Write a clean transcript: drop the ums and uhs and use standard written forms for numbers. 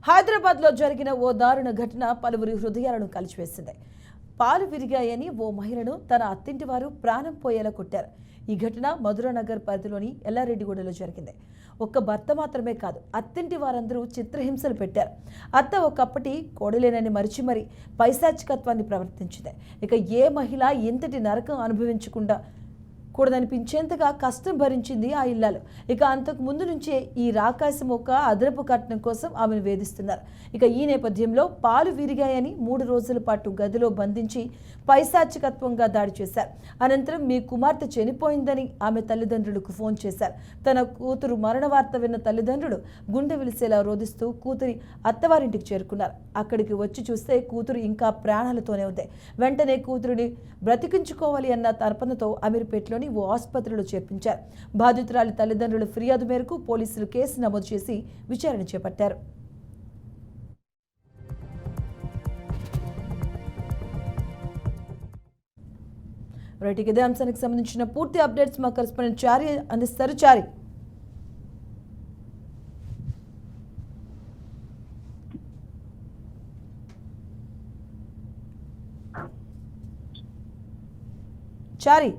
హైదరాబాద్లో జరిగిన ఓ దారుణ ఘటన పలువురి హృదయాలను కలిచివేసింది. పాలు విరిగాయని ఓ మహిళను తన అత్తింటి వారు ప్రాణం పోయేలా కొట్టారు. ఈ ఘటన మధురానగర్ పరిధిలోని ఎల్లారెడ్డిగూడలో జరిగింది. ఒక్క భర్త మాత్రమే కాదు, అత్తింటి వారందరూ చిత్రహింసలు పెట్టారు. అత్త ఒకప్పటి కోడలేనని మరిచి మరి పైశాచికత్వాన్ని ప్రవర్తించింది. ఇక ఏ మహిళ ఇంతటి నరకం అనుభవించకుండా కూడదనిపించేంతగా కష్టం భరించింది ఆ ఇల్లాలు. ఇక అంతకు ముందు నుంచే ఈ రాకాసి మొక్క అదనపు కట్నం కోసం ఆమెను వేధిస్తున్నారు. ఇక ఈ నేపథ్యంలో పాలు విరిగాయని 3 రోజుల పాటు గదిలో బంధించి పైశాచికత్వంగా దాడి చేశారు. అనంతరం మీ కుమార్తె చనిపోయిందని ఆమె తల్లిదండ్రులకు ఫోన్ చేశారు. తన కూతురు మరణ వార్త విన్న తల్లిదండ్రులు గుండె విలిసేలా రోధిస్తూ కూతురి అత్తవారింటికి చేరుకున్నారు. అక్కడికి వచ్చి చూస్తే కూతురు ఇంకా ప్రాణాలతోనే ఉంది. వెంటనే కూతురిని బ్రతికించుకోవాలి అన్న తర్పణతో అమీర్పేటలోని ఓ ఆసుపత్రిలో చేర్పించారు. బాధితురాలి తల్లిదండ్రుల ఫిర్యాదు మేరకు పోలీసులు కేసు నమోదు చేసి విచారణ చేపట్టారు. రైట్, ఇదే అంశానికి సంబంధించిన పూర్తి అప్డేట్స్ మా కరెస్పాండెంట్ చారి అందిస్తారు. చారి, చారి